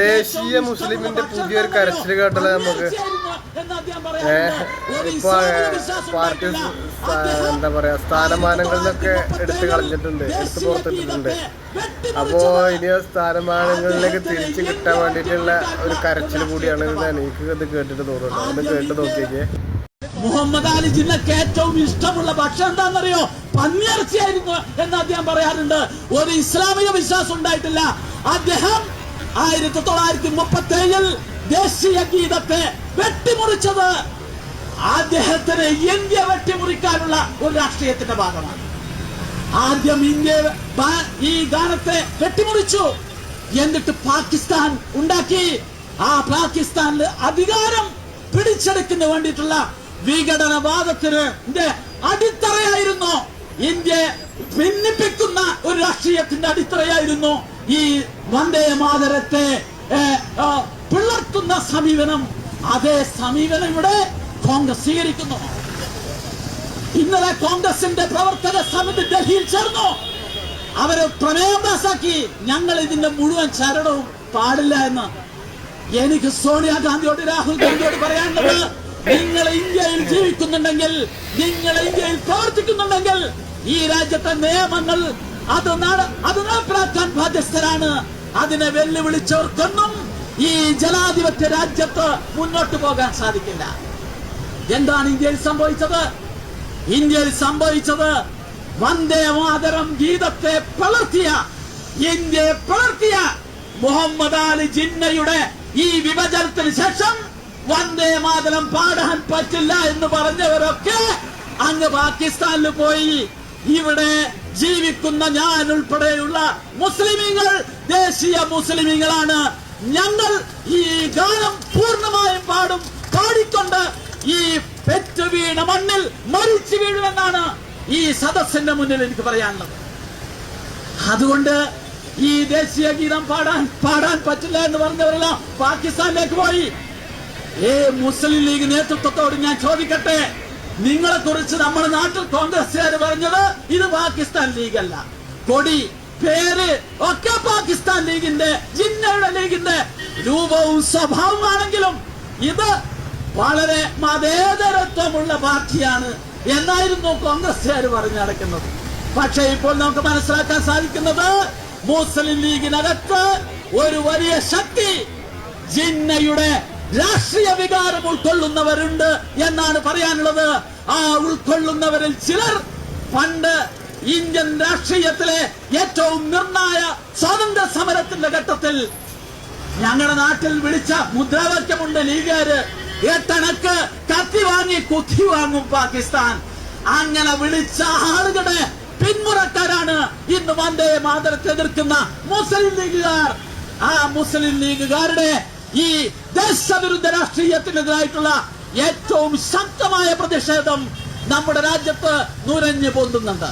ദേശീയ മുസ്ലിമിന്റെ പുതിയൊരു കരച്ചിൽ കേട്ടല്ലോ നമുക്ക്. ഇപ്പൊ പാർട്ടി എന്താ പറയാ സ്ഥാനമാനങ്ങളിൽ നിന്നൊക്കെ എടുത്തു കളഞ്ഞിട്ടുണ്ട്, എടുത്തു പുറത്തിട്ടിട്ടുണ്ട്. അപ്പോ ഇനി സ്ഥാനമാനങ്ങളിലേക്ക് തിരിച്ചു കിട്ടാൻ വേണ്ടിയിട്ടുള്ള ഒരു കരച്ചിൽ കൂടിയാണ് എനിക്ക് ഇത് കേട്ടിട്ട് തോന്നുന്നത്. ഒന്ന് കേട്ട് നോക്കിയേക്ക്. മുഹമ്മദ് അലി ജിന്നക്ക് ഏറ്റവും ഇഷ്ടമുള്ള ഭക്ഷണം എന്താണെന്നറിയോ? പന്നിയിറച്ചിയായിരുന്നു എന്ന് അദ്ദേഹം പറയാറുണ്ട്. ഒരു ഇസ്ലാമിക വിശ്വാസം ഉണ്ടായിട്ടില്ല. അദ്ദേഹം 1937 ദേശീയ ഗീതത്തെ വെട്ടിമുറിച്ചത് അദ്ദേഹത്തിന് ഇന്ത്യ വെട്ടിമുറിക്കാനുള്ള ഒരു രാഷ്ട്രീയത്തിന്റെ ഭാഗമാണ്. ആദ്യം ഇന്ത്യ ഈ ഗാനത്തെ വെട്ടിമുറിച്ചു, എന്നിട്ട് പാകിസ്ഥാൻ ഉണ്ടാക്കി. ആ പാകിസ്ഥാനിൽ അധികാരം പിടിച്ചെടുക്കുന്ന വേണ്ടിയിട്ടുള്ള വിഘടനവാദത്തിന് അടിത്തറയായിരുന്നു. ഇന്ത്യ ഭിന്നിപ്പിക്കുന്ന ഒരു രാഷ്ട്രീയത്തിന്റെ അടിത്തറയായിരുന്നു ഈ വന്ദേ മാതരത്തെ പിളർത്തുന്ന സമീപനം. അതേ സമീപനം ഇവിടെ കോൺഗ്രസ് സ്വീകരിക്കുന്നു. ഇന്നലെ കോൺഗ്രസിന്റെ പ്രവർത്തക സമിതി ഡൽഹിയിൽ ചേർന്നു. അവര് പ്രമേയം പാസാക്കി, ഞങ്ങൾ ഇതിന്റെ മുഴുവൻ ചരണവും പാടില്ല എന്ന്. എനിക്ക് സോണിയാഗാന്ധിയോട് രാഹുൽ ഗാന്ധിയോട് പറയാനുള്ളത്, നിങ്ങൾ ഇന്ത്യയിൽ ജീവിക്കുന്നുണ്ടെങ്കിൽ, നിങ്ങൾ ഇന്ത്യയിൽ പ്രവർത്തിക്കുന്നുണ്ടെങ്കിൽ ഈ രാജ്യത്തെ നിയമങ്ങൾ അത് നടപ്പിലാക്കാൻ ബാധ്യസ്ഥരാണ്. അതിനെ വെല്ലുവിളിച്ചവർക്കൊന്നും ഈ ജനാധിപത്യ രാജ്യത്ത് മുന്നോട്ട് പോകാൻ സാധിക്കില്ല. എന്താണ് ഇന്ത്യയിൽ സംഭവിച്ചത്? ഇന്ത്യയിൽ സംഭവിച്ചത് വന്ദേ മാതരം ഗീതത്തെ പിളർത്തിയ, ഇന്ത്യയെ പിളർത്തിയ മുഹമ്മദ് അലി ജിന്നയുടെ ഈ വിഭജനത്തിന് ശേഷം വന്ദേ മാതരം പാടാൻ പറ്റില്ല എന്ന് പറഞ്ഞവരൊക്കെ അങ്ങ് പാകിസ്ഥാനിൽ പോയി. ഇവിടെ ജീവിക്കുന്ന ഞാൻ ഉൾപ്പെടെയുള്ള മുസ്ലിമീങ്ങൾ ദേശീയ മുസ്ലിമീങ്ങളാണ്. ഞങ്ങൾ ഈ ഗാനം പൂർണ്ണമായും പാടിക്കൊണ്ട് ഈ പെറ്റു വീണ മണ്ണിൽ മരിച്ചു വീഴുമെന്നാണ് ഈ സദസ്സിന്റെ മുന്നിൽ എനിക്ക് പറയാനുള്ളത്. അതുകൊണ്ട് ഈ ദേശീയ ഗീതം പാടാൻ പറ്റില്ല എന്ന് പറഞ്ഞവരെല്ലാം പാകിസ്ഥാനിലേക്ക് പോയി. മുസ്ലിം ലീഗ് നേതൃത്വത്തോട് ഞാൻ ചോദിക്കട്ടെ, നിങ്ങളെ കുറിച്ച് നമ്മുടെ നാട്ടിൽ കോൺഗ്രസ്സുകാർ പറഞ്ഞത് ഇത് പാകിസ്ഥാൻ ലീഗല്ല, കൊടി പേര് ഒക്കെ പാകിസ്ഥാൻ ലീഗിന്റെ, ജിന്നയുടെ ലീഗിന്റെ രൂപവും സ്വഭാവമാണെങ്കിലും ഇത് വളരെ മതേതരത്വമുള്ള പാർട്ടിയാണ് എന്നായിരുന്നു കോൺഗ്രസ്സുകാർ പറഞ്ഞു നടക്കുന്നത്. പക്ഷെ ഇപ്പോൾ നമുക്ക് മനസ്സിലാക്കാൻ സാധിക്കുന്നത്, മുസ്ലിം ലീഗിനകത്ത് ഒരു വലിയ ശക്തി ജിന്നയുടെ രാഷ്ട്രീയ വികാരം ഉൾക്കൊള്ളുന്നവരുണ്ട് എന്നാണ് പറയാനുള്ളത്. ആ ഉൾക്കൊള്ളുന്നവരിൽ ചിലർ പണ്ട് ഇന്ത്യൻ രാഷ്ട്രീയത്തിലെ ഏറ്റവും നിർണായ സ്വാതന്ത്ര്യ സമരത്തിന്റെ ഘട്ടത്തിൽ ഞങ്ങളുടെ നാട്ടിൽ വിളിച്ച മുദ്രാവാക്യമുണ്ട് ലീഗുകാര്, 8 അണക്ക് കത്തി വാങ്ങി കുത്തി വാങ്ങും പാകിസ്ഥാൻ. അങ്ങനെ വിളിച്ച ആളുകളുടെ പിന്മുറക്കാരാണ് ഇന്ന് വന്ദേ മാതരത്തെ എതിർക്കുന്ന മുസ്ലിം ലീഗുകാർ. ആ മുസ്ലിം ലീഗുകാരുടെ ഈ ദേശവിരുദ്ധ രാഷ്ട്രീയത്തിനെതിരായിട്ടുള്ള ഏറ്റവും ശക്തമായ പ്രതിഷേധം നമ്മുടെ രാജ്യത്ത് നുരഞ്ഞു പൊന്തുന്നുണ്ട്.